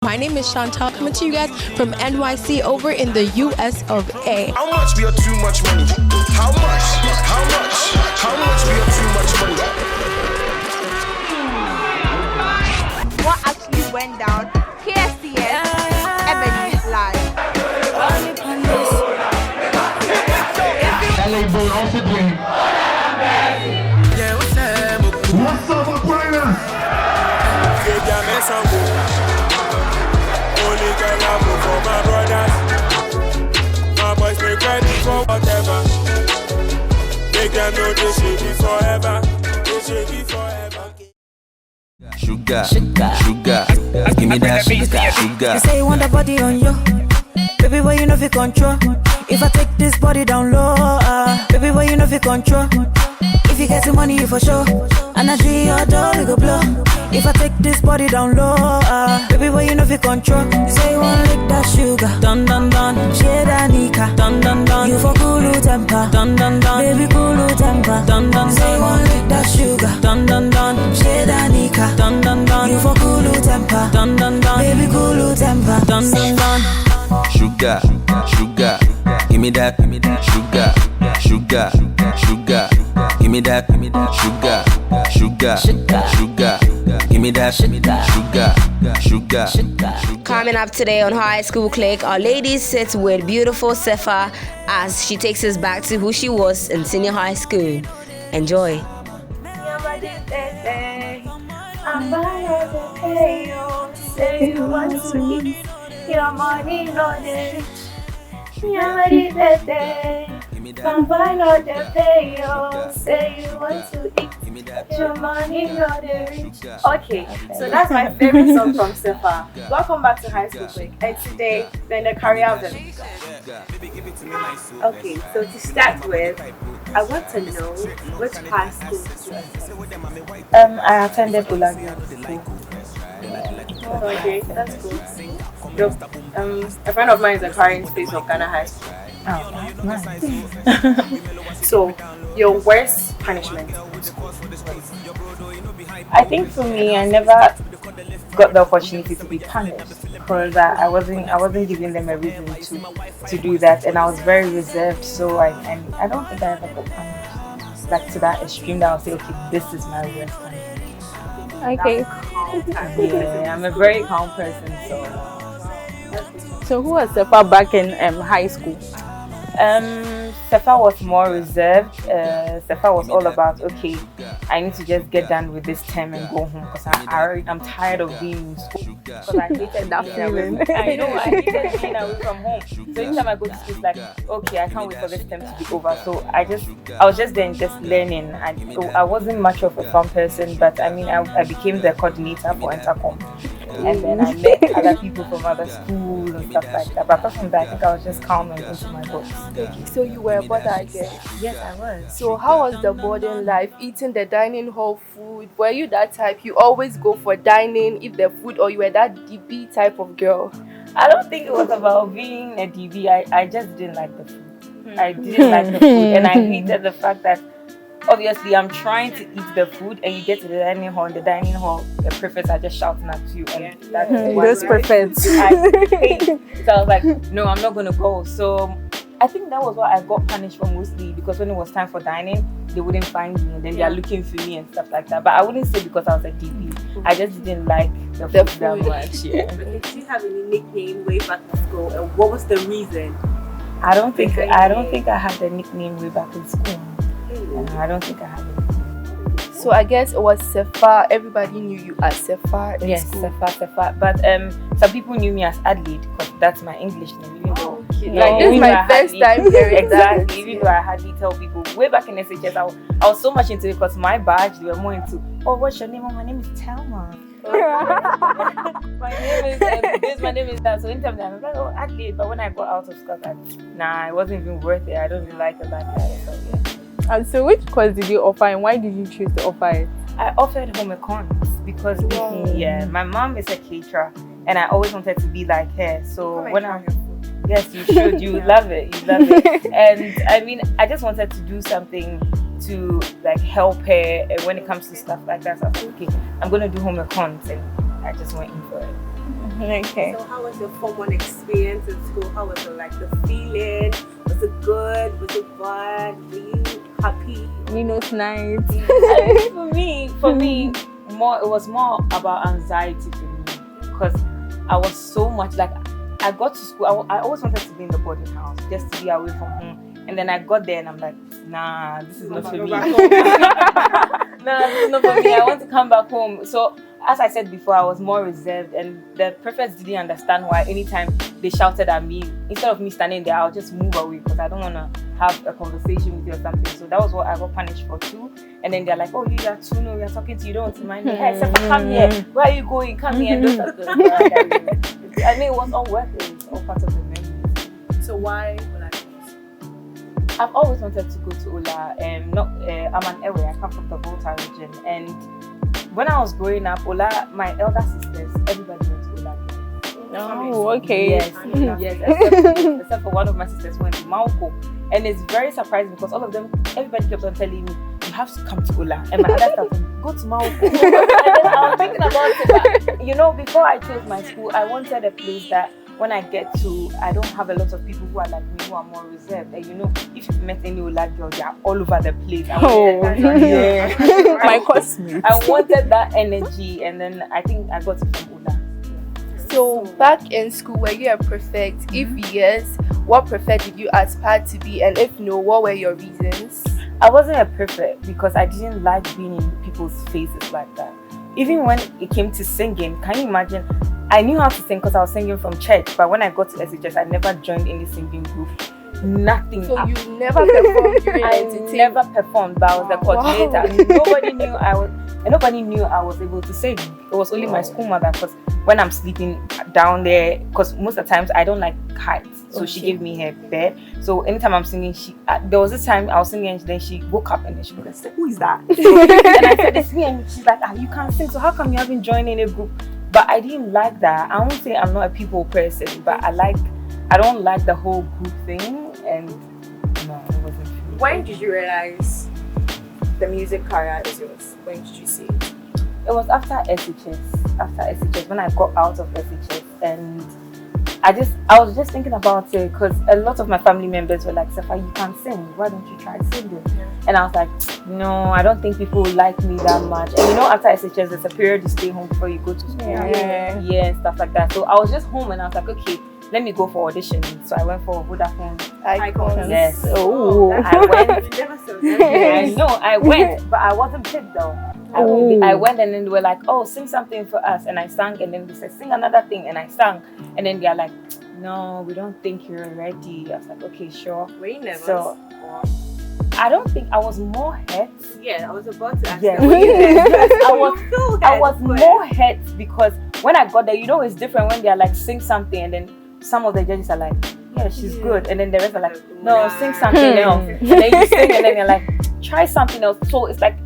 My name is Chantal, coming to you guys from NYC over in the US of A. How much be too much money? How much? How much? How much be too much money? What actually went down? KSCS, Ebony Live. LA boy, also doing. Yeah, what's up? What's up, Aquarius? Only girl I move for my brothers. My boys make ready for whatever. They can know they should be forever. They should be forever. Sugar, give me that sugar. You say you want a body on you, baby, boy, you know if you control. If I take this body down low, baby, boy, you know if you control. If you get the money, you for sure. And I see your door, we go blow. If I take this body down low, baby, boy, you know if you control. You say you want lick that sugar, dun dun dun. Shade that nika, dun dun dun. You for cool temper, dun dun dun. Baby, cool temper, dun dun dun. Say you want lick that sugar, dun dun dun. Shade that nika, dun dun dun. You for cool temper, dun dun dun. Baby, cool temper, dun dun dun. Sugar, give me that sugar. Give me that sugar. Give me that sugar. Coming up today on High School Click, our ladies sit with beautiful S3fa as she takes us back to who she was in senior high school. Enjoy. Your money no day. Vampire no dey pay you. Say you want to eat. Your money no dey. Okay, so that's my favorite song from S3fa. Welcome back to High School Click. And today we're in the career of them. Okay, so to start with, I want to know which high school did you attend? I attended Ulagi School. Okay, that's cool. A friend of mine is a current space of Ghana High School. Oh, that's nice. So, your worst punishment? I think for me, I never got the opportunity to be punished because I wasn't giving them a reason to do that, and I was very reserved. So I don't think I ever got punished like to that extreme that I'll say, okay, this is my worst punishment. Okay. Yeah, I'm a very calm person, So who was S3fa back in high school? S3fa was more reserved. S3fa was all about, okay, I need to just get done with this term and go home because I'm tired of being in school. Because I hated that feeling. I know, I hated being away from home. So anytime I go to school, it's like, okay, I can't wait for this term to be over. So I was just then just learning. I wasn't much of a fun person, but I mean, I became the coordinator for Intercom. And then I met other people from other schools and stuff like that. But apart from that, I think I was just calm and into my books. Okay, so you were a boarder again? Yes, I was. So how was the boarding life? Eating the dining hall food? Were you that type? You always go for dining, eat the food, or you were that DB type of girl? I don't think it was about being a DB. I just didn't like the food. I didn't like the food. And I hated the fact that obviously I'm trying to eat the food and you get to the dining hall, the prefects are just shouting at you, and that's those prefects. I hate. So I was like, no, I'm not gonna go. So I think that was what I got punished for mostly, because when it was time for dining, they wouldn't find me and then they are looking for me and stuff like that. But I wouldn't say because I was a DP. I just didn't like the food that much. Yeah. Did you have any nickname way back in school, and what was the reason? I don't think I had a nickname way back in school. I don't think I had it. So I guess it was S3fa. Everybody knew you as S3fa. Yes, S3fa. But some people knew me as Adelaide because that's my English name. Even though, like this is my first time hearing exactly. Even though I hardly tell people way back in SHS, I was so much into it because my badge, they were more into, oh, what's your name? Oh, my name is Telma. my name is that. So anytime I was like, oh, Adelaide. But when I got out of school, I was like, nah, it wasn't even worth it. I don't really like it like that. So, yeah. And so which course did you offer and why did you choose to offer it? I offered home economics because my mom is a caterer and I always wanted to be like her. So yes, you should. You love it. And I mean, I just wanted to do something to like help her. And when it comes to stuff like that, so I was like, okay, I'm gonna do home econs, and I just went in for it. Okay. So how was your Form 1 experience in school? How was it, like, the feeling? Was it good? Was it bad? Were you happy? It's nice. For me, it was more about anxiety for me, because I was so much like, I got to school, I always wanted to be in the boarding house, just to be away from home. And then I got there and I'm like, nah, this is not for me. Nah, this is not for me. I want to come back home. So as I said before, I was more reserved, and the prefects didn't understand why anytime they shouted at me, instead of me standing there, I'll just move away because I don't want to have a conversation with you or something. So that was what I got punished for too. And then they're like, oh, you are too new, we are talking to you, don't want to mind me. Hey, Sefa, come here. Where are you going? Come here. I mean, it was all worth it. It was all part of the memory. So why? I've always wanted to go to Ola. I'm an Ewe, I come from the Volta region. And when I was growing up, Ola, my elder sisters, everybody went to Ola. Oh, okay. Yes, except for one of my sisters who went to Mauko. And it's very surprising because everybody kept on telling me, you have to come to Ola. And my other stuff, go to Mauko. And then I was thinking about it, but, before I chose my school, I wanted a place that when I get to, I don't have a lot of people who are like me, who are more reserved. And if you've met any Ola girl, they are all over the place. My classmates. I wanted that energy, and then I think I got it from Ola. So back in school, were you a prefect? If yes, what prefect did you aspire to be? And if no, what were your reasons? I wasn't a prefect because I didn't like being in people's faces like that. Even when it came to singing, can you imagine? I knew how to sing because I was singing from church, but when I got to SHS, I never joined any singing group. Nothing. So you never performed during I never performed, but I was the coordinator. Wow. Nobody knew I was able to sing. It was only my school mother, because when I'm sleeping down there, because most of the times I don't like heights, so she gave me her bed. So anytime I'm singing, there was this time I was singing, and then she woke up and then she would say, "Who is that?" And I said, "It's me." And she's like, "You can't sing, so how come you haven't joined any group?" But I didn't like that. I won't say I'm not a people person, but I don't like the whole group thing, and no, it wasn't true. When did you realize the music career is yours? When did you see it? It was after SHS. When I got out of SHS, and I was just thinking about it, because a lot of my family members were like, "Sefa, you can't sing. Why don't you try singing?" And I was like, "No, I don't think people will like me that much." And after SHS, there's a period you stay home before you go to school. And stuff like that. So I was just home, and I was like, okay, let me go for auditioning. So I went for Vodafone Icons. Yes. Oh, I went. I know, I went, but I wasn't picked though. I went, and then they were like, "Oh, sing something for us," and I sang, and then they said, "Sing another thing," and I sang, and then they're like, "No, we don't think you're ready." I was like, "Okay, sure." Were you nervous? So I don't think I was more hurt. Yeah, I was about to ask. Yeah, I was more hurt because when I got there, it's different when they're like, "Sing something," and then some of the judges are like, "Yeah, she's good," and then the rest are like, "No, sing something else," and then you sing, and then you're like, "Try something else." So it's like,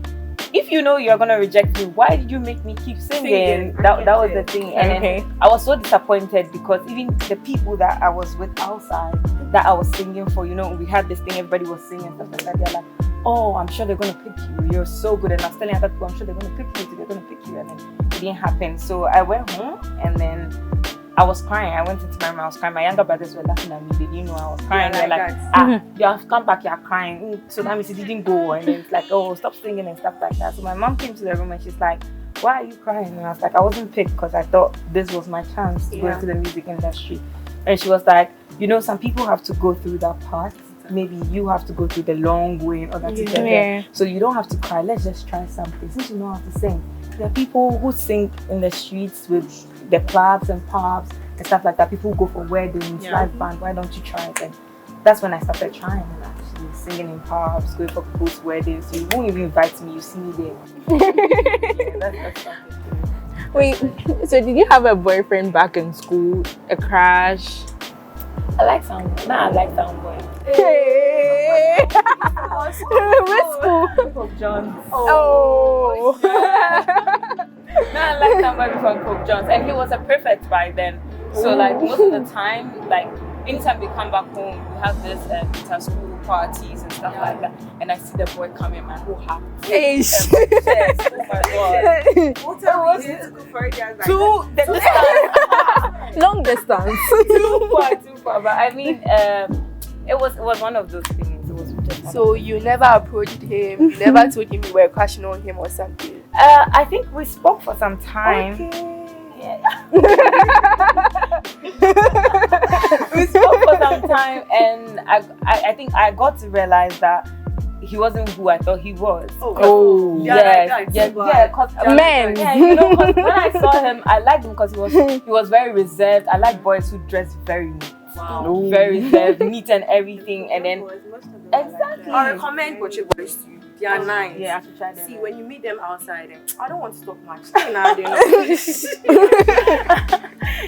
if you're gonna reject me, why did you make me keep singing? That was the thing. And then I was so disappointed because even the people that I was with outside, that I was singing for, we had this thing, everybody was singing and stuff like that. They're like, "Oh, I'm sure they're gonna pick you. You're so good." And I was telling other people, "I'm sure they're gonna pick you. They're gonna pick you." And then it didn't happen. So I went home, and then I was crying. I went into my room, I was crying. My younger brothers were laughing at me. They didn't know I was crying. They're like, you have come back, you're crying. So that means it didn't go. And then it's like, "Oh, stop singing," and stuff like that. So my mom came to the room, and she's like, "Why are you crying?" And I was like, "I wasn't picked because I thought this was my chance to go into the music industry." And she was like, "Some people have to go through that part. Maybe you have to go through the long way in order to get there. So you don't have to cry. Let's just try something. Since you know how to sing, there are people who sing in the streets with the clubs and pubs and stuff like that. People who go for weddings, live band. Why don't you try it?" And that's when I started trying, and actually singing in pubs, going for people's weddings. So you won't even invite me, you see me there. That's something. Wait, so did you have a boyfriend back in school? A crush? I like Soundboy. I like Soundboy. Hey! Which school? Pope John's. Oh! I like Soundboy from Pope John's, and he was a prefect by then. So most of the time, anytime we come back home, we have this inter-school parties and stuff like that, and I see the boy coming, my whole heart. Hey. Oh my god! What was it? Long distance. Too far. But I mean, it was one of those things. It was just So you never approached him. You never told him you were crushing on him or something. I think we spoke for some time. Okay. Yeah. We spoke for some time, and I think I got to realize that he wasn't who I thought he was. Oh. Yeah. Cause Men. Yeah, you know, cause when I saw him, I liked him because he was very reserved. I like boys who dress very neat. Wow. Very reserved, neat and everything, and then exactly. I recommend Boche boys to you. They are nice. Yeah, I should try them. See, when you meet them outside, I don't want to talk much. Stay now, they know.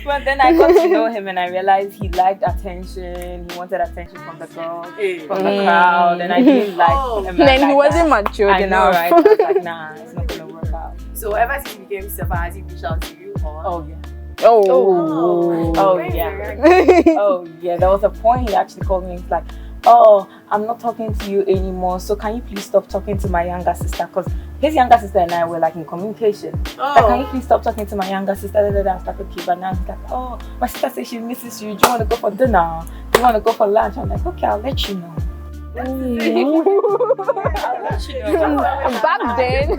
But then I got to know him and I realized he liked attention. He wanted attention from the girls, from the crowd, and I didn't like him. Then he like wasn't that. mature I know, enough. right? I was like, nah, it's not gonna work out. So ever since you became S3fa, has he reached out to you? Or? Oh yeah. Oh Yeah. Oh yeah. There was a point he actually called me. He's like, "Oh, I'm not talking to you anymore. So can you please stop talking to my younger sister? Because his younger sister and I were like in communication. Like, can you please stop talking to my younger sister?" I was like, "Okay," but now he's like, "Oh, my sister says she misses you. Do you want to go for dinner? Do you want to go for lunch?" I'm like, "Okay, I'll let you know." I'll let you know. Back then.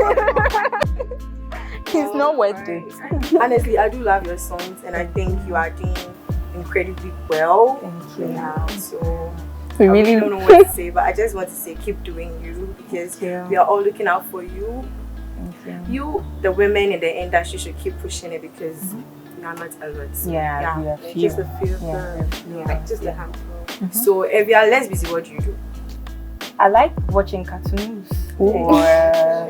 He's not worth it. Honestly, I do love your songs, and I think you are doing incredibly well. Thank you. Yeah, so We I really don't know what to say, but I just want to say keep doing you, because we are all looking out for you. Thank you. You, the women in the industry, should keep pushing it, because you are not a lot. Yeah, we are few. Just a few. Like just a yeah. handful. So if you are less busy, what do you do? I like watching cartoons. Or I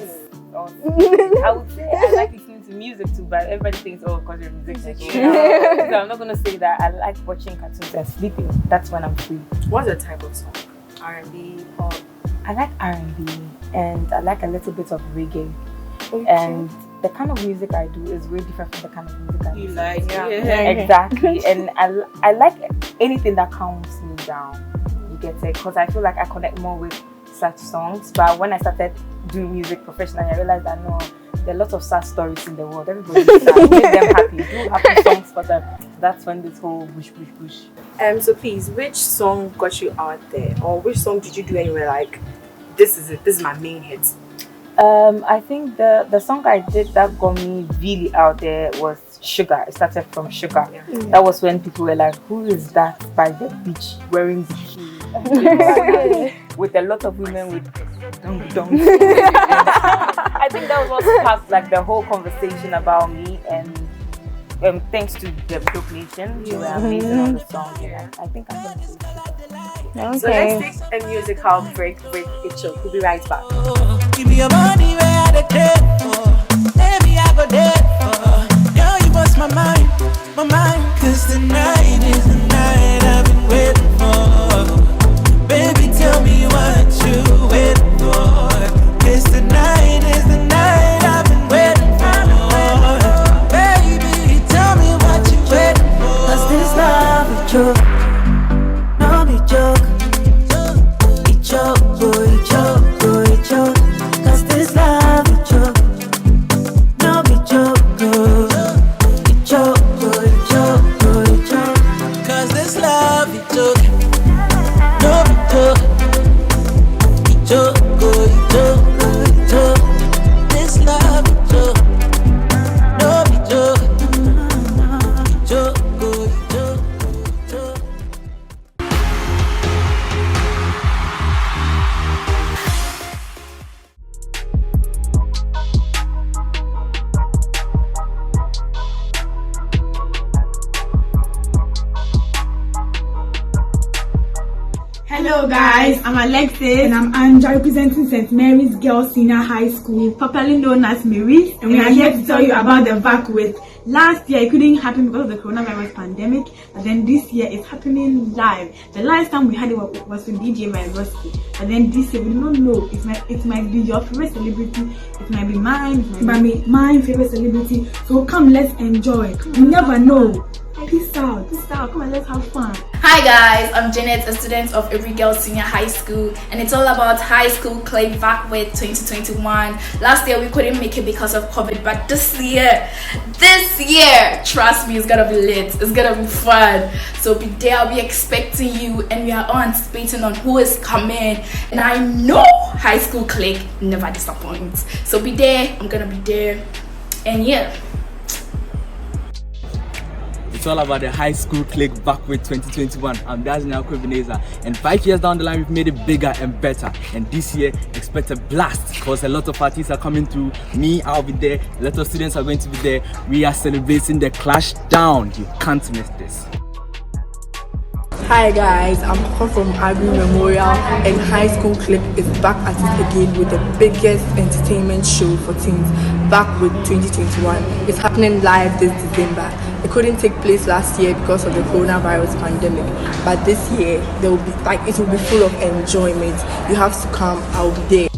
would say I like listening to music too, but everybody thinks, oh, because you're a musician. So I'm not gonna say that. I like watching cartoons and sleeping. That's when I'm free. What's the type of song? R&B, pop? I like R&B and I like a little bit of reggae. And the kind of music I do is way different from the kind of music I do. You like, Exactly. And I like anything that calms me down. You get it? Because I feel like I connect more with such songs. But when I started doing music professionally, I realized that no, there are lots of sad stories in the world. Everybody's sad. Make them happy. Do happy songs for them. That's when this whole bush. So please, which song got you out there, or which song did you do and you were like, this is it, this is my main hit? I think the song I did that got me really out there was Sugar. It started from Sugar. That was when people were like, who is that by the beach wearing bikini? With a lot of women with dong. I think that was what sparked like the whole conversation about me, and thanks to the Dope Nation, they were amazing on the song. Yeah, I think I'm gonna say Sugar. So let's take a musical break with Icho. We'll be right back. Give me your money where I the dead for. Baby, I go dead for. Girl, you bust my mind. Cause tonight is the night I've been waiting for. Baby, tell me what you waiting for. Cause tonight is the night I've been waiting for. Baby, tell me what you waiting for. Cause this love is joke. No be joke. It joke, boy, it joke, boy, it joke. Cause this love is joke. No be joke, boy. It joke, boy, it joke, boy, it joke. Cause this love is joke. No be joke. It joke, boy, it joke, boy, it joke. This love is joke. No be joke. It joke, boy, it joke, boy, it joke. Hello guys, I'm Alexis and I'm Anja, representing St. Mary's Girls Senior High School, popularly known as Mary's, and we are here to tell you about the VAC with. Last year it couldn't happen because of the coronavirus pandemic, but then this year it's happening live. The last time we had it was with DJ Rossi, but then this year we don't know. It might be your favorite celebrity, it might be mine, it might be my favorite celebrity. So come, let's enjoy. You never know. Peace out. Come on, let's have fun. Hi guys, I'm Janet, a student of Every Girl Senior High School, and it's all about high school clique back with 2021. Last year we couldn't make it because of COVID, but this year, trust me, it's gonna be lit, it's gonna be fun. So be there, I'll be expecting you, and we are all anticipating on who is coming. And I know high school clique never disappoints. So be there, I'm gonna be there, and yeah. It's all about the high school clique back with 2021. I'm Dazina Ebenezer, and 5 years down the line we've made it bigger and better. And this year expect a blast because a lot of parties are coming through. Me, I'll be there. A lot of students are going to be there. We are celebrating the clash down. You can't miss this. Hi guys, I'm Papa from Agri Memorial, and High School Clique is back at it again with the biggest entertainment show for teens, back with 2021. It's happening live this December. It couldn't take place last year because of the coronavirus pandemic, but this year it will be full of enjoyment. You have to come, I'll be there.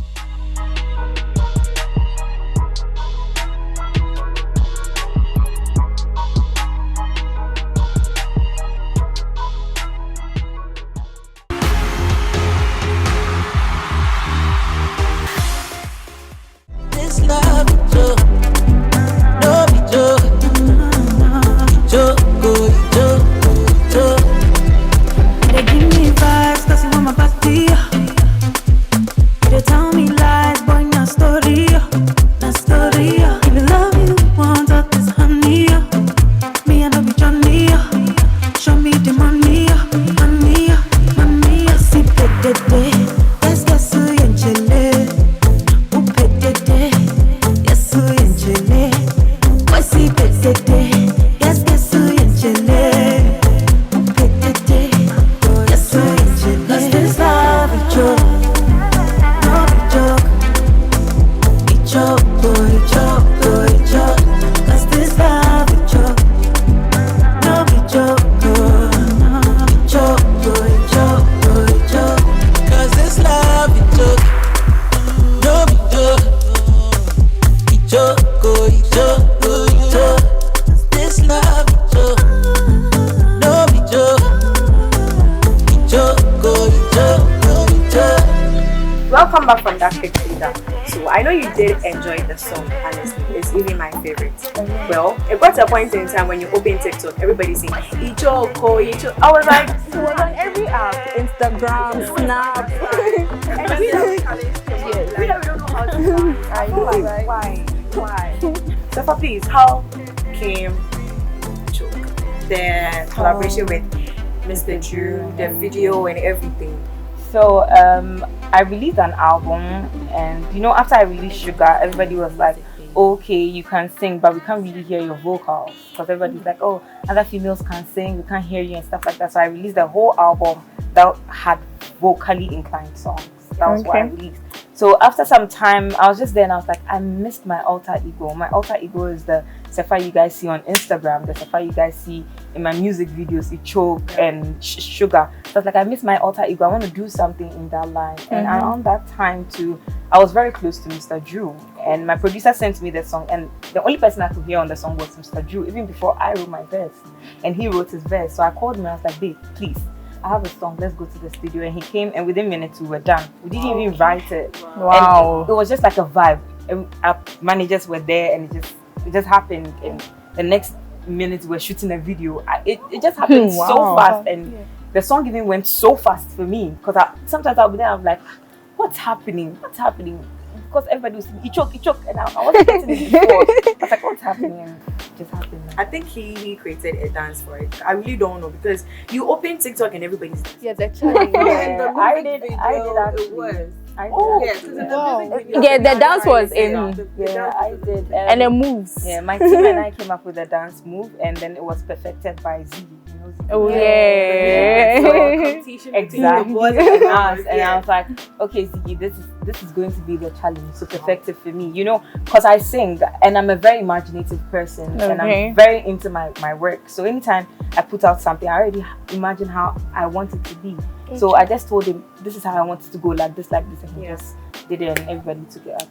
Welcome back from that quick feeder. So I know you did enjoy the song, honestly. It's really my favorite. Well, it got to a point in time when you open TikTok, everybody's saying Icho, Ko, Icho. I was like, it was on every app, Instagram, Snap. And we don't know how to do. I know, like, why? S3fa, please, how came the collaboration with Mr. Drew, the video and everything? So I released an album, and you know, after I released Sugar, everybody was like, okay, you can sing, but we can't really hear your vocals, because everybody's like, oh, other females can sing, we can't hear you and stuff like that. So I released a whole album that had vocally inclined songs. That was what I released. So after some time, I was just there and I was like, I missed my alter ego. My alter ego is the S3fa you guys see on Instagram, the S3fa you guys see in my music videos, Ichoke and Sugar. So I was like, I miss my alter ego. I want to do something in that line. And around that time too, I was very close to Mr. Drew. And my producer sent me the song, and the only person I could hear on the song was Mr. Drew, even before I wrote my verse. And he wrote his verse. So I called him and I was like, babe, please, I have a song, let's go to the studio. And he came, and within minutes we were done. We didn't even write it. Wow. And it was just like a vibe. And our managers were there, and it just happened. And the next minute we were shooting a video. It just happened so fast, and the song even went so fast for me, because sometimes I'll be there, I'm like, what's happening? Because everybody was saying Ichoke, and I wasn't getting it before. I was like, what's happening? And it just happened. I think he created a dance for it. I really don't know, because you open TikTok and everybody's the challenge. I did actually. It was. The dance was in. I did. And the moves. Yeah, my team and I came up with a dance move, and then it was perfected by Z. Oh yeah. Exactly. And I was like, okay, Ziggy, this is going to be the challenge. So perfect it for me, you know, because I sing and I'm a very imaginative person, and I'm very into my work. So anytime I put out something, I already imagine how I want it to be. So I just told him, this is how I want it to go, like this, and he just did it, and everybody took it up.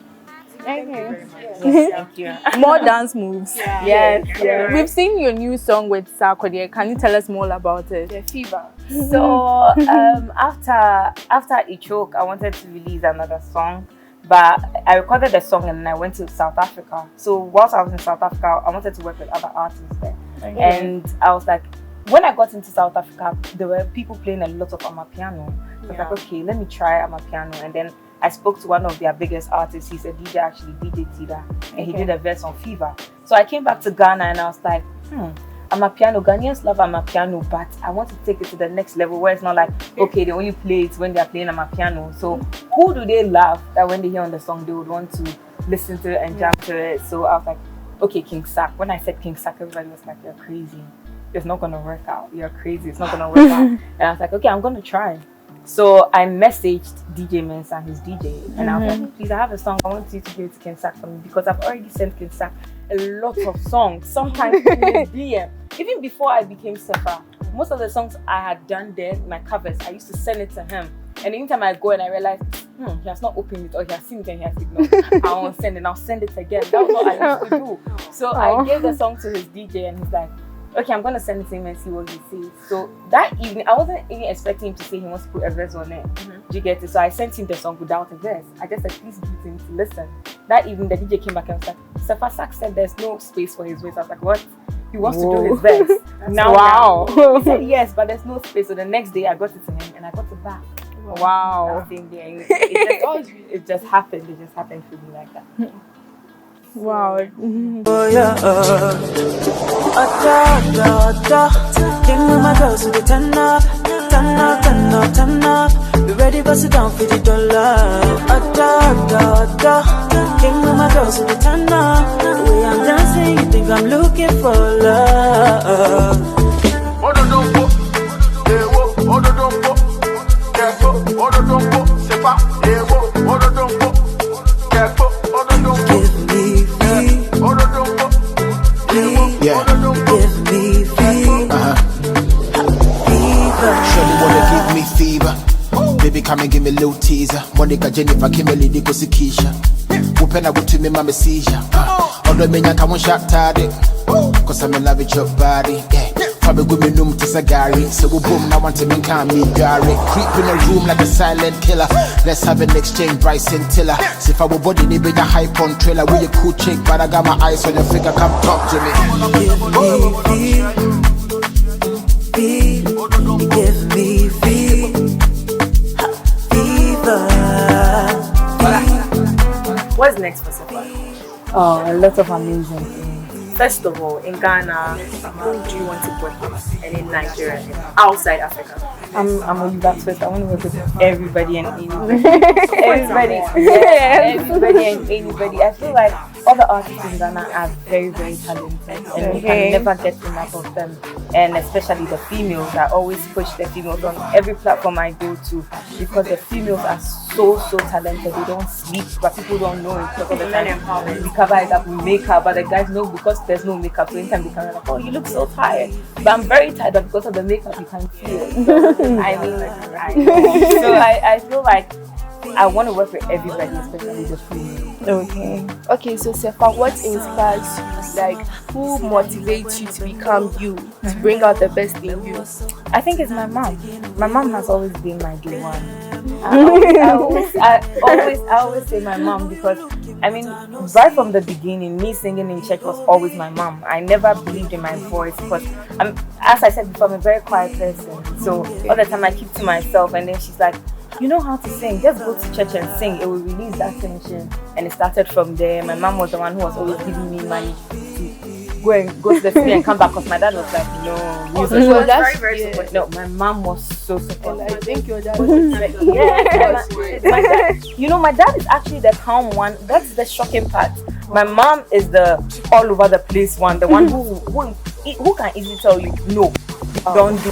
Okay. Thank you. More dance moves. Yes. We've seen your new song with Sarkodie. Can you tell us more about it? The fever. So after Ichoke, I wanted to release another song, but I recorded the song and then I went to South Africa. So whilst I was in South Africa, I wanted to work with other artists there. Okay. And I was like, when I got into South Africa, there were people playing a lot of amapiano. So I was like, okay, let me try amapiano. And then I spoke to one of their biggest artists. He's a DJ, actually, DJ Tida, and he did a verse on Fever. So I came back to Ghana and I was like, amapiano, Ghanaians love amapiano, but I want to take it to the next level where it's not like, okay, they only play it when they're playing amapiano. So who do they love that when they hear on the song, they would want to listen to it and jump to it? So I was like, okay, King Sack. When I said King Sack, everybody was like, you're crazy. It's not going to work out. You're crazy. It's not going to work out. And I was like, okay, I'm going to try. So I messaged DJ Mensa, his DJ, and I was like, please, I have a song. I want you to give it to King Sack for me because I've already sent King Sack a lot of songs, sometimes in his DM. Even before I became S3fa, most of the songs I had done there, my covers, I used to send it to him. And anytime I go and I realize, he has not opened it or he has seen it and he has ignored, I won't send it and I'll send it again. That was what I used to do. So I gave the song to his DJ and he's like, okay, I'm going to send it to him and see what he says. So that evening, I wasn't even expecting him to say he wants to put a verse on it. Do you get it? So I sent him the song without a verse. I just said, please give him to listen. That evening, the DJ came back and was like, S3fa Sack said there's no space for his verse. I was like, what? He wants to do his verse. Now. He said yes, but there's no space. So the next day, I got it to him and I got it back. Wow. That same day. It just happened. It just happened to me like that. Wow. Oh yeah, King with my girls with the turn up. Be ready, bust it down for the dollar. King with my girls with the turn up. The way I'm dancing, you think I'm looking for love. Baby, come and give me a little teaser. Monica, Jennifer, Kimberly, Nico, Sikisha. Open up to me, mama, seizure. Although me, I can't shut tardy. Cause I'm in love with your body. Probably good me room to Sagari. So we boom, now want to me, can't meet Gary. Creep in a room like a silent killer. Let's have an exchange, Bryce and Tiller. See if our body need a hype on trailer. We a cool chick, but I got my eyes on your figure. Come talk to me. Give me fever. What's next for S3fa? Oh, a lot of amazing things. First of all, in Ghana, who do you want to work with? And in Nigeria, and outside Africa? I'm gonna leave that first. I want to work with everybody and anybody. Everybody and anybody. I feel like all the artists in Ghana are very, very talented, and you can never get enough of them. And especially the females, I always push the females on every platform I go to because the females are so talented. They don't sleep, but people don't know it because of the time we cover it up with makeup, but the guys know because there's no makeup. So anytime they come, like, oh, you look so tired. But I'm very tired, but because of the makeup, you can't feel it. So, I feel like I want to work with everybody, especially the females. Okay, so S3fa, what inspires you? Like, who motivates you to become you, to bring out the best in you? I think it's my mom. My mom has always been my day one. I always say my mom because, I mean, right from the beginning, me singing in church was always my mom. I never believed in my voice because, as I said before, I'm a very quiet person. So all the time I keep to myself, and then she's like, you know how to sing, just go to church and sing, it will release that tension. And it started from there. My mom was the one who was always giving me money to go to the city and come back, because my dad was like, no, music. So was that's very supportive. No, my mom was so supportive. I think your dad was my dad, you know, my dad is actually the calm one. That's the shocking part. My mom is the all over the place one, the one who can easily tell you, no, don't do.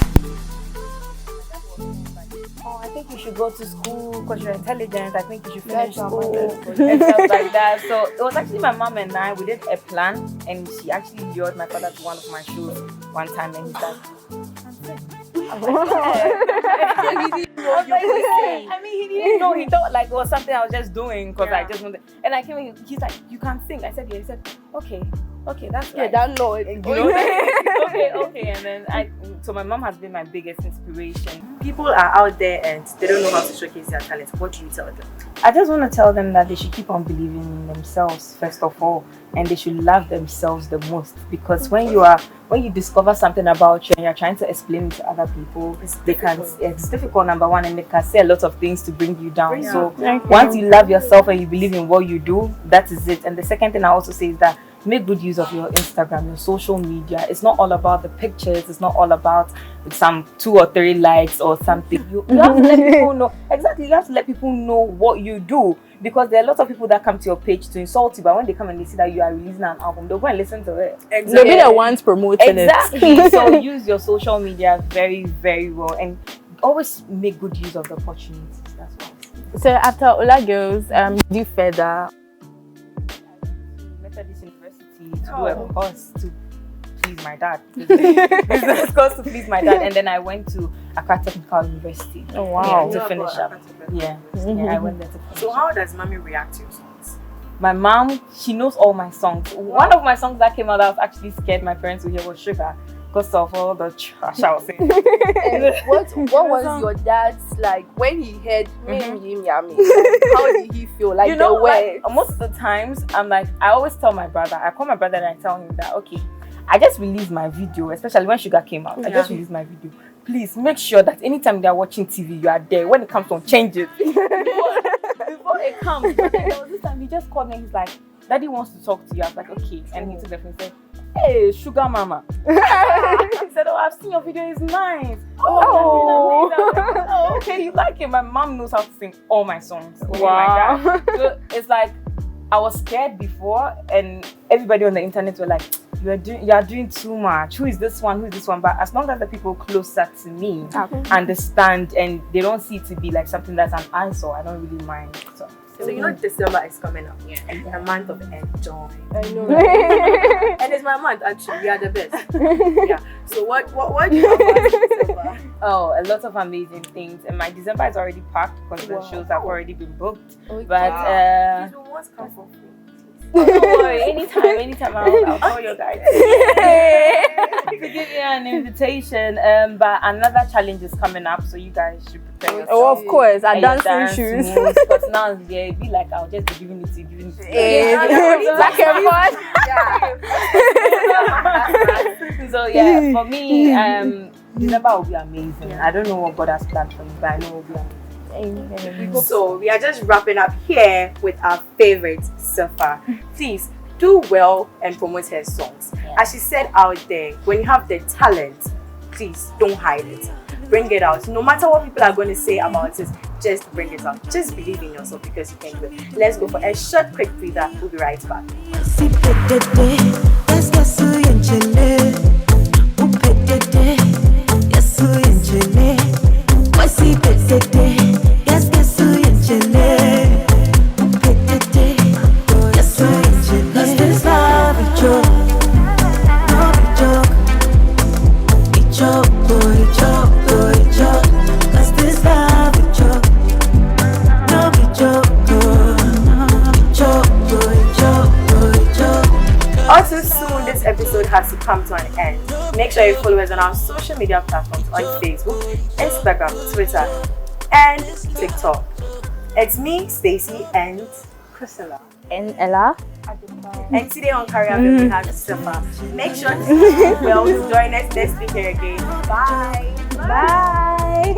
I think you should go to school because you're intelligent. I think you should finish school and stuff like that. So it was actually my mom and I, we did a plan, and she actually lured my father to one of my shows one time, and he's like, I mean, he didn't know. He thought like it was something I was just doing because I just wanted. And I came in. He's like, "You can't sing." I said, "Yeah." He said, "Okay, that's right." that no. okay. And then so my mom has been my biggest inspiration. People are out there and they don't know how to showcase their talent. What do you tell them? I just want to tell them that they should keep on believing in themselves first of all, and they should love themselves the most, because when you discover something about you and you're trying to explain it to other people, it's difficult, number one, and they can say a lot of things to bring you down. So once you love yourself and you believe in what you do, that is it. And the second thing I also say is that make good use of your Instagram, your social media. It's not all about the pictures. It's not all about some 2 or 3 likes or something. You have to let people know. Exactly, you have to let people know what you do, because there are lots of people that come to your page to insult you, but when they come and they see that you are releasing an album, they'll go and listen to it. Exactly. They'll be the ones promoting it. Exactly. So use your social media very, very well, and always make good use of the opportunities. That's what. So after Ola Girls, do further. Methodist University to do a course to please my dad. Business course to please my dad, and then I went to Accra Technical University. Oh wow! To finish up. Yeah, I went there to finish. So how does mommy react to your songs? My mom, she knows all my songs. One of my songs that came out that I was actually scared my parents would hear was Sugar, because of all the trash I was saying. What was your dad's like when he heard Yami? How did he feel? Like, most of the times I always tell my brother, I call my brother and I tell him that, okay, I just released my video, especially when Sugar came out. I just released my video. Please make sure that anytime they are watching TV, you are there. When it comes on, change it. Before it comes. But then there was this time he just called me and he's like, Daddy wants to talk to you. I was like, okay. And he took the phone and said, hey, Sugar Mama. He said, oh, I've seen your video, it's nice. Oh, okay, you like it. My mom knows how to sing all my songs. Wow. So it's like, I was scared before, and everybody on the internet were like, you are doing too much. Who is this one? Who is this one? But as long as the people closer to me understand and they don't see it to be like something that's an eyesore, I don't really mind. So you know December is coming up, a month of enjoy. I know, right? And it's my month actually. We are the best. So what do you have about December? Oh, a lot of amazing things. And my December is already packed because the shows have already been booked. Okay. But these ones come for free. Oh, don't worry, anytime I'll call you guys to give you an invitation. But another challenge is coming up, so you guys should prepare yourself. Oh, of course, our dancing shoes. Because now it'd be like I'll just be giving it to you. Black and white. So for me, December will be amazing. I don't know what God has planned for me, but I know it will be amazing. So we are just wrapping up here with our favorite S3fa. Please do well and promote her songs. As she said out there, when you have the talent, please don't hide it. Bring it out. No matter what people are going to say about it, just bring it out. Just believe in yourself because you can do it. Let's go for a short quick breather. We'll be right back. Also soon, this episode has to come to an end. Make sure you follow us on our social media platforms on Facebook, Instagram, Twitter, and TikTok. It's me, Stacy, and Priscilla. And Ella. And today on Career we have S3fa. Make sure to join us next week here again. Bye. Bye.